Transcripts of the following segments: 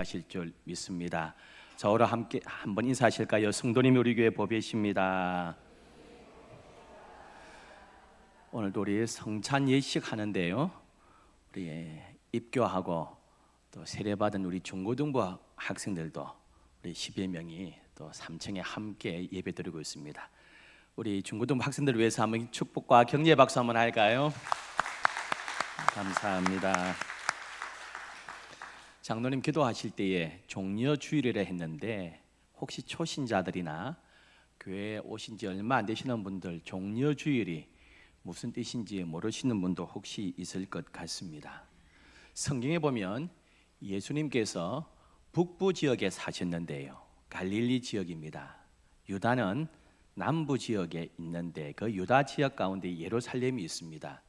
하실 줄 믿습니다. 저와 함께 한번 인사하실까요? 성도님, 우리 교회 보배십니다. 오늘도 우리 성찬 예식 하는데요, 우리 입교하고 또 세례받은 우리 중고등부 학생들도 우리 10여 명이 또 3층에 함께 예배드리고 있습니다. 우리 중고등부 학생들을 위해서 한번 축복과 격려의 박수 한번 할까요? 감사합니다. 장로님 기도하실 때에 종려주일이라 했는데, 혹시 초신자들이나 교회에 오신 지 얼마 안 되시는 분들 종려주일이 무슨 뜻인지 모르시는 분도 혹시 있을 것 같습니다. 성경에 보면 예수님께서 북부 지역에 사셨는데요, 갈릴리 지역입니다. 유다는 남부 지역에 있는데 그 유다 지역 가운데 예루살렘이 있습니다.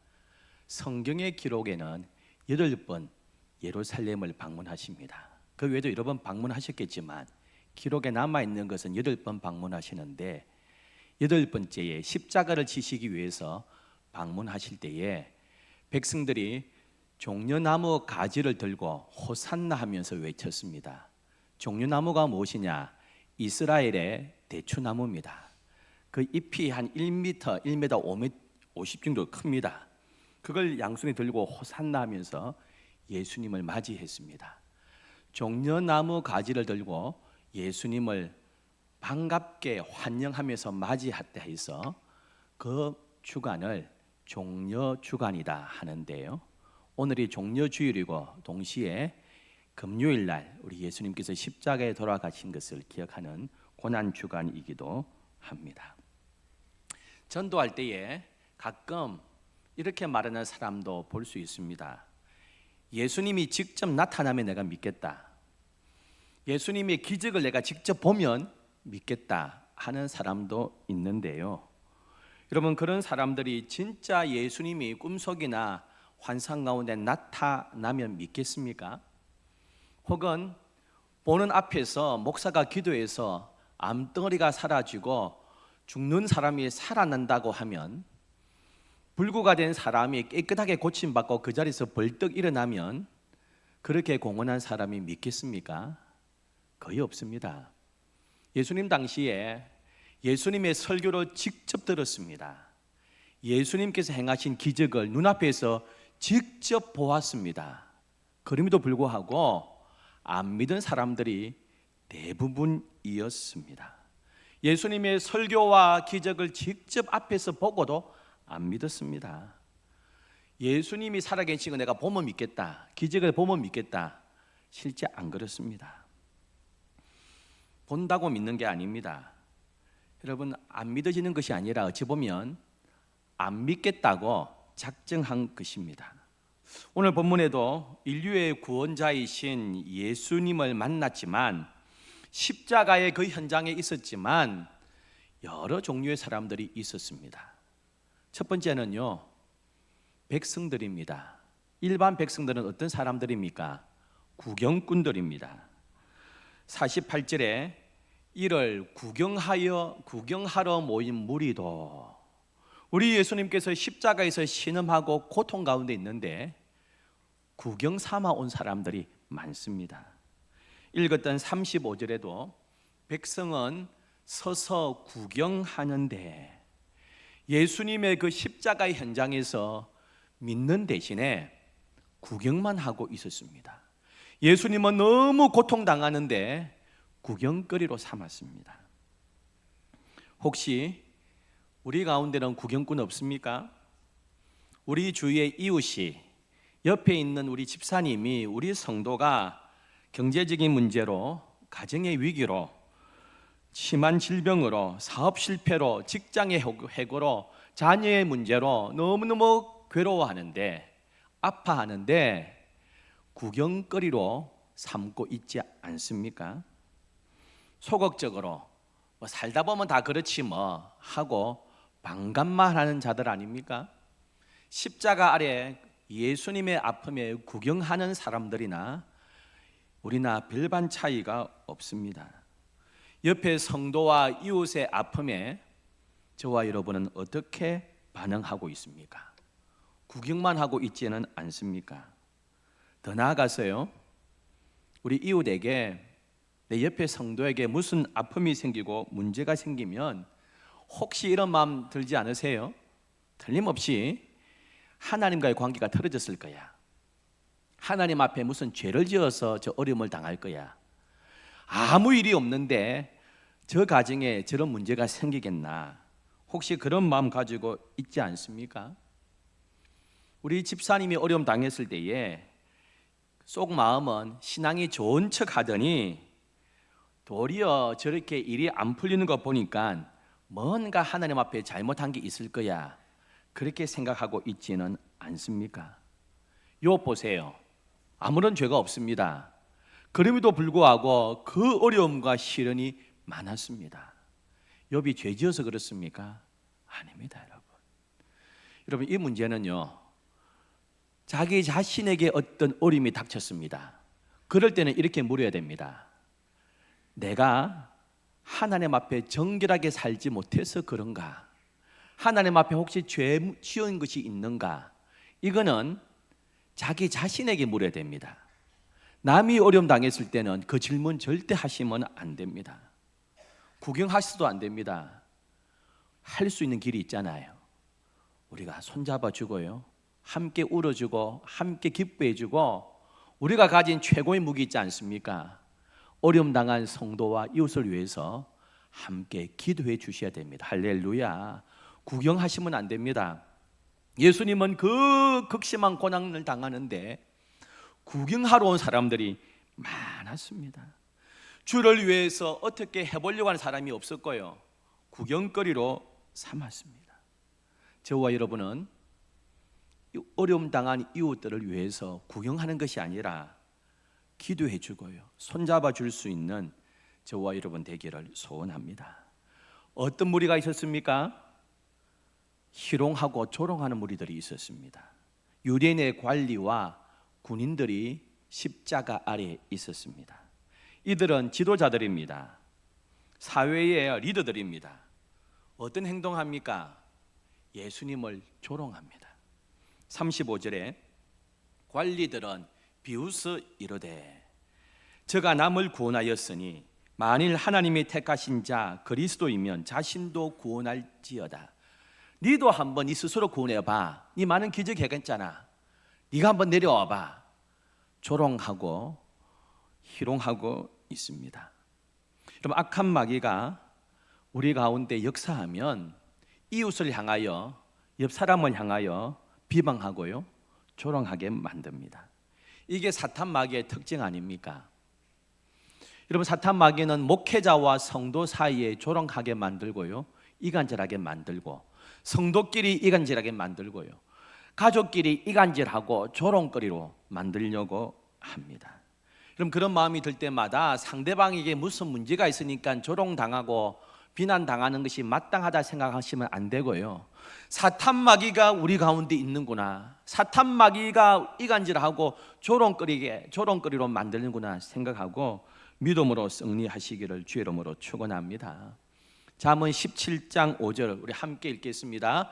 성경의 기록에는 8번 예루살렘을 방문하십니다. 그 외에도 여러 번 방문하셨겠지만 기록에 남아있는 것은 8번 방문하시는데, 8번째에 십자가를 지시기 위해서 방문하실 때에 백성들이 종려나무 가지를 들고 호산나 하면서 외쳤습니다. 종려나무가 무엇이냐? 이스라엘의 대추나무입니다. 그 잎이 한 1m, 1m 50 정도 큽니다. 그걸 양손에 들고 호산나 하면서 예수님을 맞이했습니다. 종려나무 가지를 들고 예수님을 반갑게 환영하면서 맞이했다 해서 그 주간을 종려주간이다 하는데요, 오늘이 종려주일이고 동시에 금요일날 우리 예수님께서 십자가에 돌아가신 것을 기억하는 고난주간이기도 합니다. 전도할 때에 가끔 이렇게 말하는 사람도 볼 수 있습니다. 예수님이 직접 나타나면 내가 믿겠다, 예수님의 기적을 내가 직접 보면 믿겠다 하는 사람도 있는데요, 여러분, 그런 사람들이 진짜 예수님이 꿈속이나 환상 가운데 나타나면 믿겠습니까? 혹은 보는 앞에서 목사가 기도해서 암덩어리가 사라지고 죽는 사람이 살아난다고 하면, 불구가 된 사람이 깨끗하게 고침받고 그 자리에서 벌떡 일어나면 그렇게 공언한 사람이 믿겠습니까? 거의 없습니다. 예수님 당시에 예수님의 설교를 직접 들었습니다. 예수님께서 행하신 기적을 눈앞에서 직접 보았습니다. 그럼에도 불구하고 안 믿은 사람들이 대부분이었습니다. 예수님의 설교와 기적을 직접 앞에서 보고도 안 믿었습니다. 예수님이 살아계신 거 내가 보면 믿겠다, 기적을 보면 믿겠다, 실제 안 그렇습니다. 본다고 믿는 게 아닙니다. 여러분, 안 믿어지는 것이 아니라 어찌 보면 안 믿겠다고 작정한 것입니다. 오늘 본문에도 인류의 구원자이신 예수님을 만났지만, 십자가의 그 현장에 있었지만 여러 종류의 사람들이 있었습니다. 첫 번째는요, 백성들입니다. 일반 백성들은 어떤 사람들입니까? 구경꾼들입니다. 48절에 이를 구경하러 모인 무리도, 우리 예수님께서 십자가에서 신음하고 고통 가운데 있는데 구경 삼아 온 사람들이 많습니다. 읽었던 35절에도 백성은 서서 구경하는데, 예수님의 그 십자가의 현장에서 믿는 대신에 구경만 하고 있었습니다. 예수님은 너무 고통당하는데 구경거리로 삼았습니다. 혹시 우리 가운데는 구경꾼 없습니까? 우리 주위의 이웃이, 옆에 있는 우리 집사님이, 우리 성도가 경제적인 문제로, 가정의 위기로, 심한 질병으로, 사업 실패로, 직장의 해고로, 자녀의 문제로 너무너무 괴로워하는데, 아파하는데 구경거리로 삼고 있지 않습니까? 소극적으로 살다 보면 다 그렇지 뭐 하고 반감만 하는 자들 아닙니까? 십자가 아래 예수님의 아픔에 구경하는 사람들이나 우리나 별반 차이가 없습니다. 옆에 성도와 이웃의 아픔에 저와 여러분은 어떻게 반응하고 있습니까? 구경만 하고 있지는 않습니까? 더 나아가서요, 우리 이웃에게, 내 옆에 성도에게 무슨 아픔이 생기고 문제가 생기면 혹시 이런 마음 들지 않으세요? 틀림없이 하나님과의 관계가 틀어졌을 거야. 하나님 앞에 무슨 죄를 지어서 저 어려움을 당할 거야. 아무 일이 없는데 저 가정에 저런 문제가 생기겠나? 혹시 그런 마음 가지고 있지 않습니까? 우리 집사님이 어려움 당했을 때에 속 마음은 신앙이 좋은 척 하더니 도리어 저렇게 일이 안 풀리는 거 보니까 뭔가 하나님 앞에 잘못한 게 있을 거야, 그렇게 생각하고 있지는 않습니까? 욥 보세요. 아무런 죄가 없습니다. 그럼에도 불구하고 그 어려움과 시련이 많았습니다. 욥이 죄 지어서 그렇습니까? 아닙니다, 여러분. 여러분, 이 문제는요, 자기 자신에게 어떤 어려움이 닥쳤습니다. 그럴 때는 이렇게 물어야 됩니다. 내가 하나님 앞에 정결하게 살지 못해서 그런가? 하나님 앞에 혹시 죄 지은 것이 있는가? 이거는 자기 자신에게 물어야 됩니다. 남이 어려움 당했을 때는 그 질문 절대 하시면 안 됩니다. 구경하셔도 안 됩니다. 할 수 있는 길이 있잖아요. 우리가 손잡아 주고요, 함께 울어주고 함께 기뻐해 주고, 우리가 가진 최고의 무기 있지 않습니까? 어려움 당한 성도와 이웃을 위해서 함께 기도해 주셔야 됩니다. 할렐루야. 구경하시면 안 됩니다. 예수님은 그 극심한 고난을 당하는데 구경하러 온 사람들이 많았습니다. 주를 위해서 어떻게 해보려고 하는 사람이 없었고요, 구경거리로 삼았습니다. 저와 여러분은 어려움 당한 이웃들을 위해서 구경하는 것이 아니라 기도해 주고요, 손잡아 줄 수 있는 저와 여러분 되기를 소원합니다. 어떤 무리가 있었습니까? 희롱하고 조롱하는 무리들이 있었습니다. 유대인의 관리와 군인들이 십자가 아래에 있었습니다. 이들은 지도자들입니다. 사회의 리더들입니다. 어떤 행동합니까? 예수님을 조롱합니다. 35절에 관리들은 비웃어 이르되 저가 남을 구원하였으니 만일 하나님이 택하신 자 그리스도이면 자신도 구원할지어다. 니도 한번 네 스스로 구원해봐. 네 많은 기적 해겠잖아. 네가 한번 내려와봐. 조롱하고 희롱하고 있습니다. 여러분, 악한 마귀가 우리 가운데 역사하면 이웃을 향하여, 옆 사람을 향하여 비방하고요, 조롱하게 만듭니다. 이게 사탄 마귀의 특징 아닙니까? 여러분, 사탄 마귀는 목회자와 성도 사이에 조롱하게 만들고요, 이간질하게 만들고, 성도끼리 이간질하게 만들고요, 가족끼리 이간질하고 조롱거리로 만들려고 합니다. 그럼 그런 마음이 들 때마다 상대방에게 무슨 문제가 있으니까 조롱당하고 비난당하는 것이 마땅하다 생각하시면 안 되고요, 사탄 마귀가 우리 가운데 있는구나, 사탄 마귀가 이간질하고 조롱거리로 만드는구나 생각하고 믿음으로 승리하시기를 주의 이름으로 축원합니다. 잠언 17장 5절 우리 함께 읽겠습니다.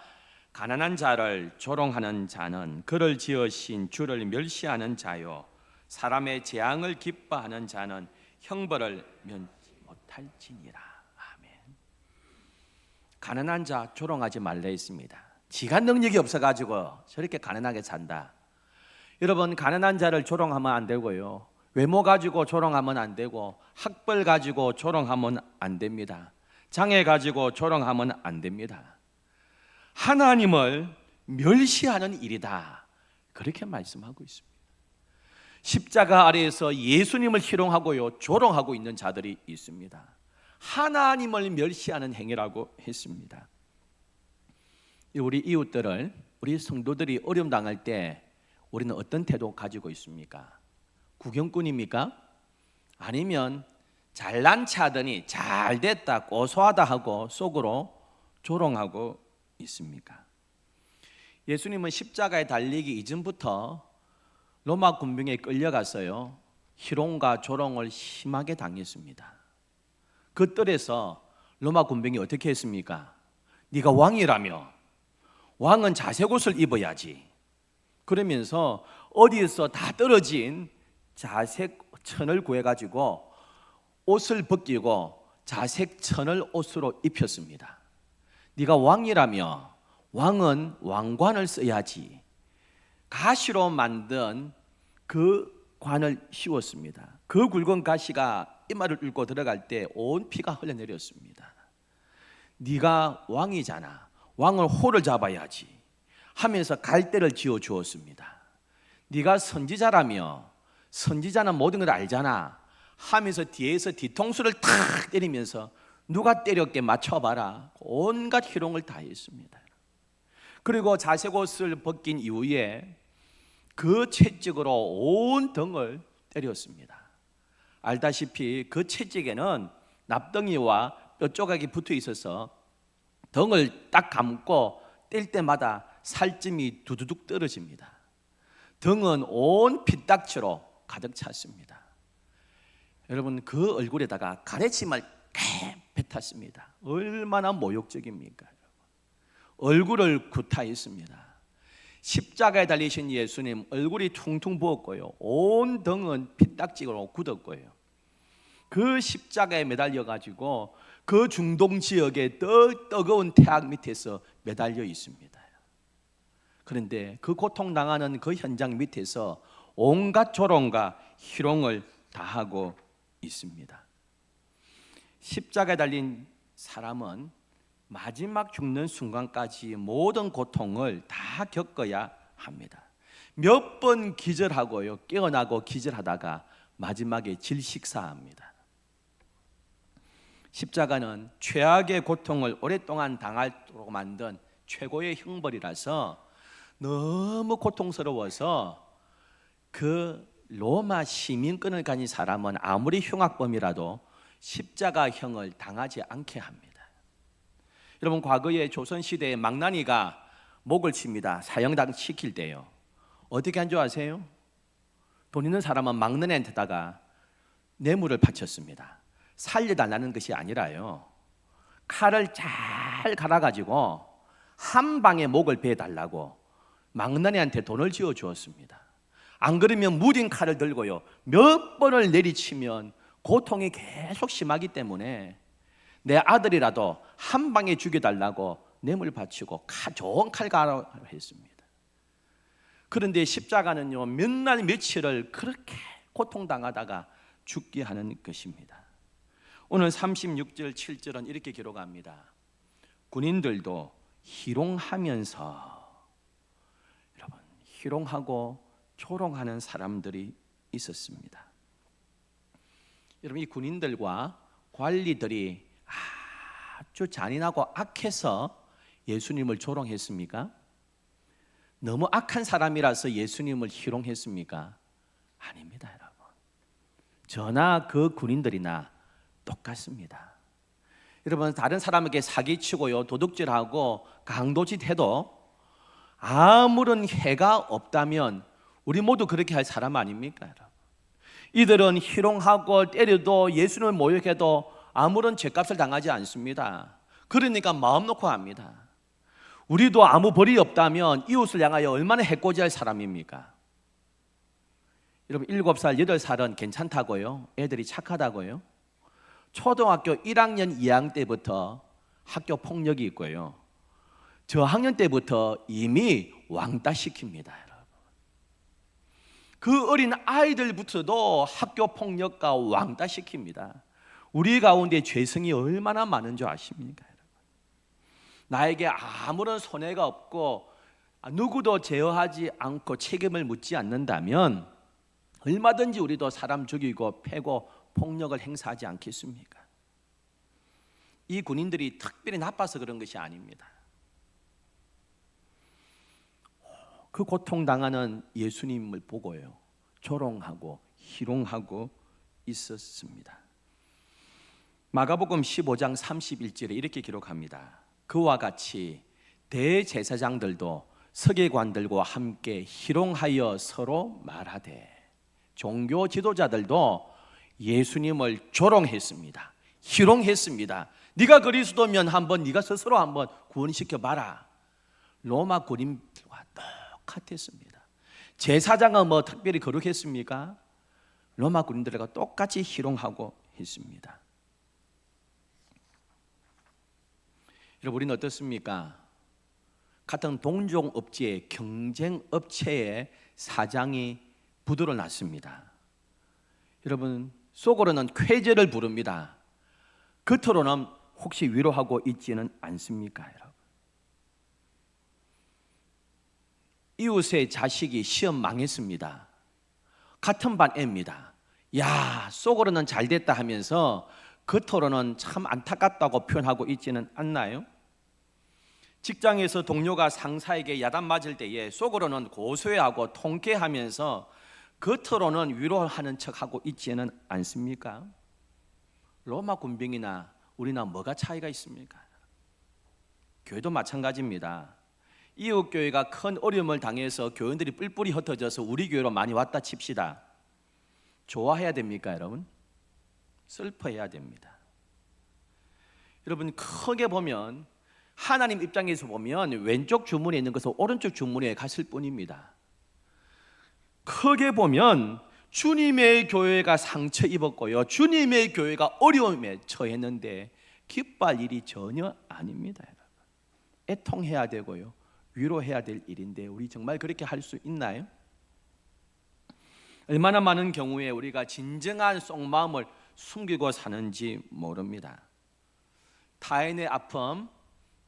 가난한 자를 조롱하는 자는 그를 지으신 주를 멸시하는 자요, 사람의 재앙을 기뻐하는 자는 형벌을 면치 못할지니라. 아멘. 가난한 자 조롱하지 말라 했습니다. 지가 능력이 없어가지고 저렇게 가난하게 산다. 여러분, 가난한 자를 조롱하면 안 되고요, 외모 가지고 조롱하면 안 되고, 학벌 가지고 조롱하면 안 됩니다. 장애 가지고 조롱하면 안 됩니다. 하나님을 멸시하는 일이다, 그렇게 말씀하고 있습니다. 십자가 아래에서 예수님을 희롱하고요, 조롱하고 있는 자들이 있습니다. 하나님을 멸시하는 행위라고 했습니다. 우리 이웃들을, 우리 성도들이 어려움 당할 때 우리는 어떤 태도 가지고 있습니까? 구경꾼입니까? 아니면 잘난 체하더니 잘됐다, 고소하다 하고 속으로 조롱하고 있습니까? 예수님은 십자가에 달리기 이전부터 로마 군병에 끌려갔어요. 희롱과 조롱을 심하게 당했습니다. 그 뜰에서 로마 군병이 어떻게 했습니까? 네가 왕이라며 왕은 자색 옷을 입어야지, 그러면서 어디에서 다 떨어진 자색 천을 구해가지고 옷을 벗기고 자색 천을 옷으로 입혔습니다. 네가 왕이라며 왕은 왕관을 써야지. 가시로 만든 그 관을 씌웠습니다. 그 굵은 가시가 이마를 뚫고 들어갈 때 온 피가 흘러내렸습니다. 네가 왕이잖아. 왕은 호를 잡아야지 하면서 갈대를 지어 주었습니다. 네가 선지자라며 선지자는 모든 걸 알잖아 하면서 뒤에서 뒤통수를 탁 때리면서 누가 때렸게 맞춰봐라. 온갖 희롱을 다 했습니다. 그리고 자색 옷을 벗긴 이후에 그 채찍으로 온 등을 때렸습니다. 알다시피 그 채찍에는 납덩이와 뼈 조각이 붙어 있어서 등을 딱 감고 뗄 때마다 살점이 두두둑 떨어집니다. 등은 온 피딱지로 가득 찼습니다. 여러분, 그 얼굴에다가 가래침을 뱉었습니다. 얼마나 모욕적입니까? 얼굴을 구타했습니다. 십자가에 달리신 예수님 얼굴이 퉁퉁 부었고요, 온 등은 피딱지로 굳었고요, 그 십자가에 매달려 가지고 그 중동 지역의 뜨거운 태양 밑에서 매달려 있습니다. 그런데 그 고통당하는 그 현장 밑에서 온갖 조롱과 희롱을 다하고 있습니다. 십자가에 달린 사람은 마지막 죽는 순간까지 모든 고통을 다 겪어야 합니다. 몇 번 기절하고요, 깨어나고 기절하다가 마지막에 질식사합니다. 십자가는 최악의 고통을 오랫동안 당하도록 만든 최고의 형벌이라서 너무 고통스러워서 그 로마 시민권을 가진 사람은 아무리 흉악범이라도 십자가형을 당하지 않게 합니다. 여러분, 과거에 조선시대에 망나니가 목을 칩니다. 사형당 시킬 때요. 어떻게 한 줄 아세요? 돈 있는 사람은 망나니한테다가 뇌물을 바쳤습니다. 살려달라는 것이 아니라요, 칼을 잘 갈아가지고 한 방에 목을 베달라고 망나니한테 돈을 지어 주었습니다. 안 그러면 무딘 칼을 들고요, 몇 번을 내리치면 고통이 계속 심하기 때문에 내 아들이라도 한 방에 죽여달라고 뇌물 바치고 좋은 칼 갈아 했습니다. 그런데 십자가는요, 몇 날 며칠을 그렇게 고통당하다가 죽게 하는 것입니다. 오늘 36절 7절은 이렇게 기록합니다. 군인들도 희롱하면서, 여러분, 희롱하고 조롱하는 사람들이 있었습니다. 여러분, 이 군인들과 관리들이 아주 잔인하고 악해서 예수님을 조롱했습니까? 너무 악한 사람이라서 예수님을 희롱했습니까? 아닙니다, 여러분. 저나 그 군인들이나 똑같습니다. 여러분, 다른 사람에게 사기치고요, 도둑질하고 강도짓해도 아무런 해가 없다면 우리 모두 그렇게 할 사람 아닙니까, 여러분? 이들은 희롱하고 때려도 예수님을 모욕해도 아무런 죄값을 당하지 않습니다. 그러니까 마음 놓고 합니다. 우리도 아무 벌이 없다면 이웃을 향하여 얼마나 해코지할 사람입니까? 여러분, 7살, 8살은 괜찮다고요? 애들이 착하다고요? 초등학교 1학년, 2학년 때부터 학교 폭력이 있고요, 저학년 때부터 이미 왕따 시킵니다. 여러분, 그 어린 아이들부터도 학교 폭력과 왕따 시킵니다. 우리 가운데 죄성이 얼마나 많은 줄 아십니까? 여러분? 나에게 아무런 손해가 없고 누구도 제어하지 않고 책임을 묻지 않는다면 얼마든지 우리도 사람 죽이고 패고 폭력을 행사하지 않겠습니까? 이 군인들이 특별히 나빠서 그런 것이 아닙니다. 그 고통당하는 예수님을 보고요, 조롱하고 희롱하고 있었습니다. 마가복음 15장 31절에 이렇게 기록합니다. 그와 같이 대제사장들도 서기관들과 함께 희롱하여 서로 말하되, 종교 지도자들도 예수님을 조롱했습니다. 희롱했습니다. 네가 그리스도면 한번 네가 스스로 한번 구원시켜 봐라. 로마 군인들과 똑같았습니다. 제사장은 뭐 특별히 거룩했습니까? 로마 군인들과 똑같이 희롱하고 있습니다. 여러분, 우리는 어떻습니까? 같은 동종 업체의 경쟁 업체의 사장이 부도를 났습니다. 여러분, 속으로는 쾌재를 부릅니다. 겉으로는 혹시 위로하고 있지는 않습니까, 여러분? 이웃의 자식이 시험 망했습니다. 같은 반 애입니다. 야, 속으로는 잘 됐다 하면서 겉으로는 참 안타깝다고 표현하고 있지는 않나요? 직장에서 동료가 상사에게 야단 맞을 때에 속으로는 고소해하고 통쾌하면서 겉으로는 위로하는 척하고 있지는 않습니까? 로마 군병이나 우리나 뭐가 차이가 있습니까? 교회도 마찬가지입니다. 이웃 교회가 큰 어려움을 당해서 교인들이 뿔뿔이 흩어져서 우리 교회로 많이 왔다 칩시다. 좋아해야 됩니까, 여러분? 슬퍼해야 됩니다. 여러분, 크게 보면 하나님 입장에서 보면 왼쪽 주머니에 있는 것은 오른쪽 주머니에 갔을 뿐입니다. 크게 보면 주님의 교회가 상처 입었고요, 주님의 교회가 어려움에 처했는데 기뻐할 일이 전혀 아닙니다. 애통해야 되고요, 위로해야 될 일인데 우리 정말 그렇게 할 수 있나요? 얼마나 많은 경우에 우리가 진정한 속마음을 숨기고 사는지 모릅니다. 타인의 아픔,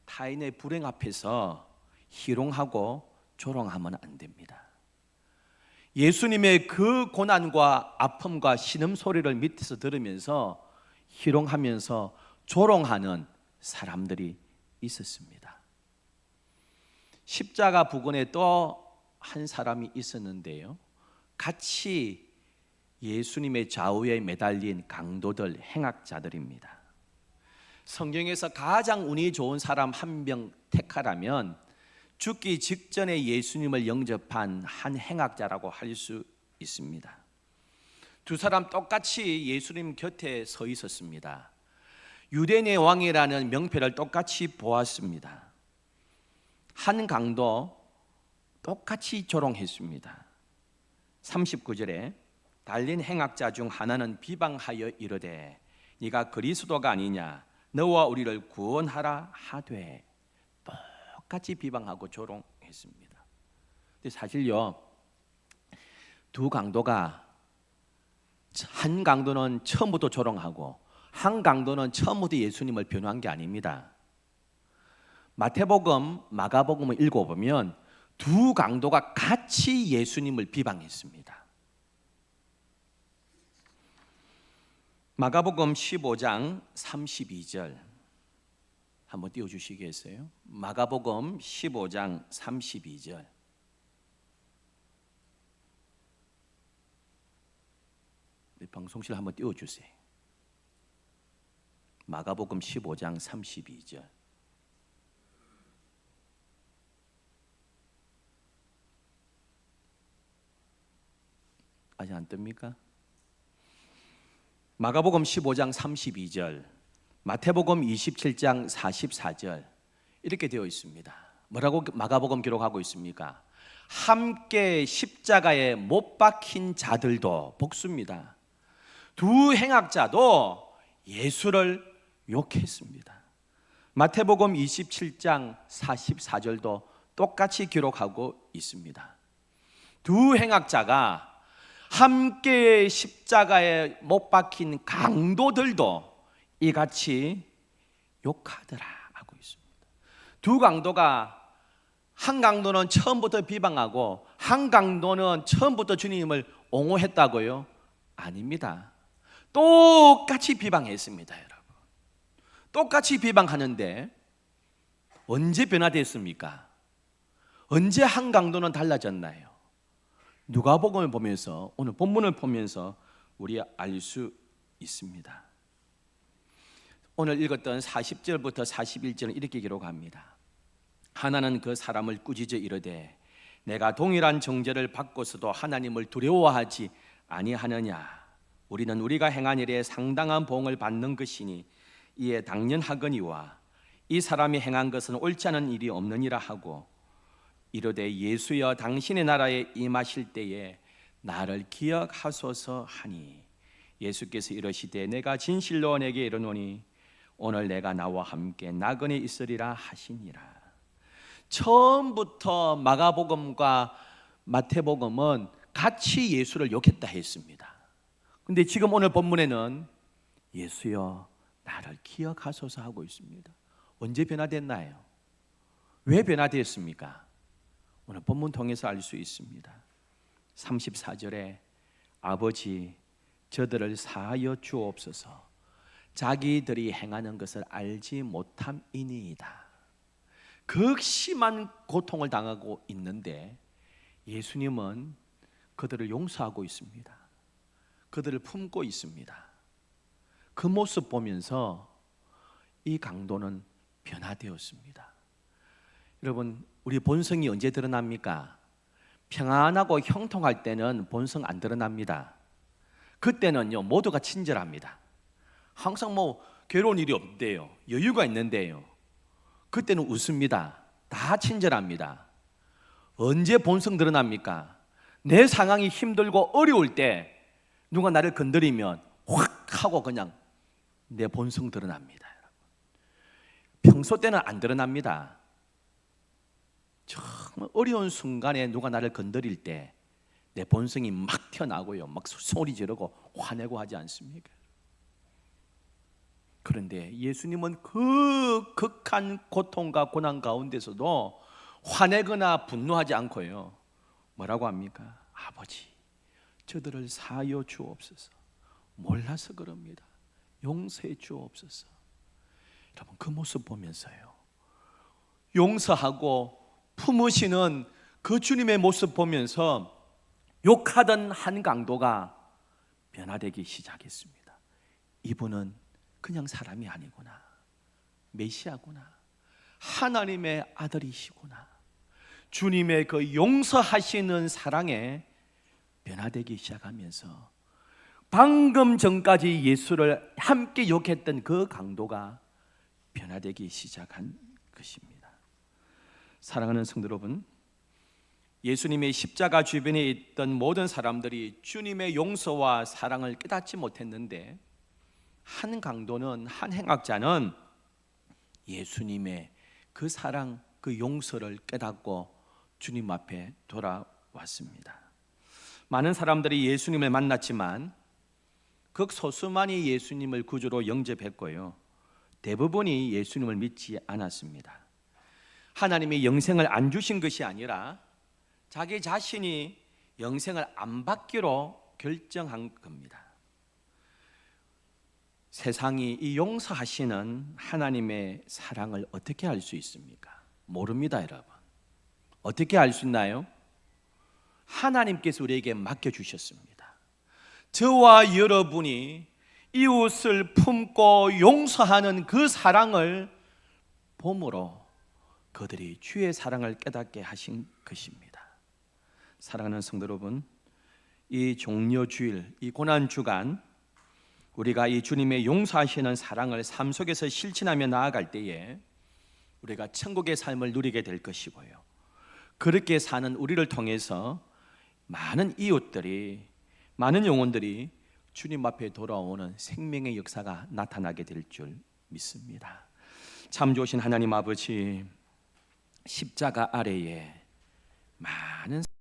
타인의 불행 앞에서 희롱하고 조롱하면 안 됩니다. 예수님의 그 고난과 아픔과 신음소리를 밑에서 들으면서 희롱하면서 조롱하는 사람들이 있었습니다. 십자가 부근에 또 한 사람이 있었는데요, 같이 예수님의 좌우에 매달린 강도들, 행악자들입니다. 성경에서 가장 운이 좋은 사람 한 명 택하라면 죽기 직전에 예수님을 영접한 한 행악자라고 할 수 있습니다. 두 사람 똑같이 예수님 곁에 서 있었습니다. 유대인의 왕이라는 명패를 똑같이 보았습니다. 한 강도 똑같이 조롱했습니다. 39절에 달린 행악자 중 하나는 비방하여 이르되 네가 그리스도가 아니냐, 너와 우리를 구원하라 하되, 똑같이 비방하고 조롱했습니다. 근데 사실요, 두 강도가, 한 강도는 처음부터 조롱하고 한 강도는 처음부터 예수님을 변호한 게 아닙니다. 마태복음, 마가복음을 읽어보면 두 강도가 같이 예수님을 비방했습니다. 마가복음 15장 32절 한번 띄워주시겠어요? 마가복음 15장 32절. 방송실 한번 띄워주세요. 마가복음 15장 32절. 아직 안 뜹니까? 마가복음 15장 32절, 마태복음 27장 44절 이렇게 되어 있습니다. 뭐라고 마가복음 기록하고 있습니까? 함께 십자가에 못 박힌 자들도, 복수입니다. 두 행악자도 예수를 욕했습니다. 마태복음 27장 44절도 똑같이 기록하고 있습니다. 두 행악자가 함께 십자가에 못 박힌 강도들도 이같이 욕하더라 하고 있습니다. 두 강도가, 한 강도는 처음부터 비방하고 한 강도는 처음부터 주님을 옹호했다고요? 아닙니다. 똑같이 비방했습니다, 여러분. 똑같이 비방하는데 언제 변화됐습니까? 언제 한 강도는 달라졌나요? 누가복음을 보면서, 오늘 본문을 보면서 우리 알 수 있습니다. 오늘 읽었던 40절부터 41절은 이렇게 기록합니다. 하나는 그 사람을 꾸짖어 이르되 내가 동일한 정죄를 받고서도 하나님을 두려워하지 아니하느냐, 우리는 우리가 행한 일에 상당한 보응을 받는 것이니 이에 당연하거니와 이 사람이 행한 것은 옳지 않은 일이 없느니라 하고, 이르되 예수여 당신의 나라에 임하실 때에 나를 기억하소서 하니 예수께서 이르시되 내가 진실로 내게 이르노니 오늘 내가 나와 함께 나그네 있으리라 하시니라. 처음부터 마가복음과 마태복음은 같이 예수를 욕했다 했습니다. 근데 지금 오늘 본문에는 예수여 나를 기억하소서 하고 있습니다. 언제 변화됐나요? 왜 변화되었습니까? 오늘 본문 통해서 알 수 있습니다. 34절에 아버지 저들을 사하여 주옵소서 자기들이 행하는 것을 알지 못함이니이다. 극심한 고통을 당하고 있는데 예수님은 그들을 용서하고 있습니다. 그들을 품고 있습니다. 그 모습 보면서 이 강도는 변화되었습니다. 여러분, 우리 본성이 언제 드러납니까? 평안하고 형통할 때는 본성 안 드러납니다. 그때는요 모두가 친절합니다. 항상 괴로운 일이 없대요. 여유가 있는데요. 그때는 웃습니다. 다 친절합니다. 언제 본성 드러납니까? 내 상황이 힘들고 어려울 때 누가 나를 건드리면 확 하고 그냥 내 본성 드러납니다. 평소 때는 안 드러납니다. 정말 어려운 순간에 누가 나를 건드릴 때 내 본성이 막 튀어나오고요, 막 소리 지르고 화내고 하지 않습니까? 그런데 예수님은 그 극한 고통과 고난 가운데서도 화내거나 분노하지 않고요, 뭐라고 합니까? 아버지 저들을 사하여 주옵소서. 몰라서 그럽니다. 용서해 주옵소서. 여러분, 그 모습 보면서요, 용서하고 품으시는 그 주님의 모습 보면서 욕하던 한 강도가 변화되기 시작했습니다. 이분은 그냥 사람이 아니구나, 메시아구나, 하나님의 아들이시구나. 주님의 그 용서하시는 사랑에 변화되기 시작하면서 방금 전까지 예수를 함께 욕했던 그 강도가 변화되기 시작한 것입니다. 사랑하는 성도 여러분, 예수님의 십자가 주변에 있던 모든 사람들이 주님의 용서와 사랑을 깨닫지 못했는데 한 강도는, 한 행악자는 예수님의 그 사랑, 그 용서를 깨닫고 주님 앞에 돌아왔습니다. 많은 사람들이 예수님을 만났지만 극소수만이 예수님을 구주로 영접했고요, 대부분이 예수님을 믿지 않았습니다. 하나님이 영생을 안 주신 것이 아니라 자기 자신이 영생을 안 받기로 결정한 겁니다. 세상이 이 용서하시는 하나님의 사랑을 어떻게 알 수 있습니까? 모릅니다, 여러분. 어떻게 알 수 있나요? 하나님께서 우리에게 맡겨주셨습니다. 저와 여러분이 이웃을 품고 용서하는 그 사랑을 봄으로 그들이 주의 사랑을 깨닫게 하신 것입니다. 사랑하는 성도 여러분, 이 종려주일, 이 고난주간 우리가 이 주님의 용서하시는 사랑을 삶 속에서 실천하며 나아갈 때에 우리가 천국의 삶을 누리게 될 것이고요, 그렇게 사는 우리를 통해서 많은 이웃들이, 많은 영혼들이 주님 앞에 돌아오는 생명의 역사가 나타나게 될 줄 믿습니다. 참 좋으신 하나님 아버지, 십자가 아래에 많은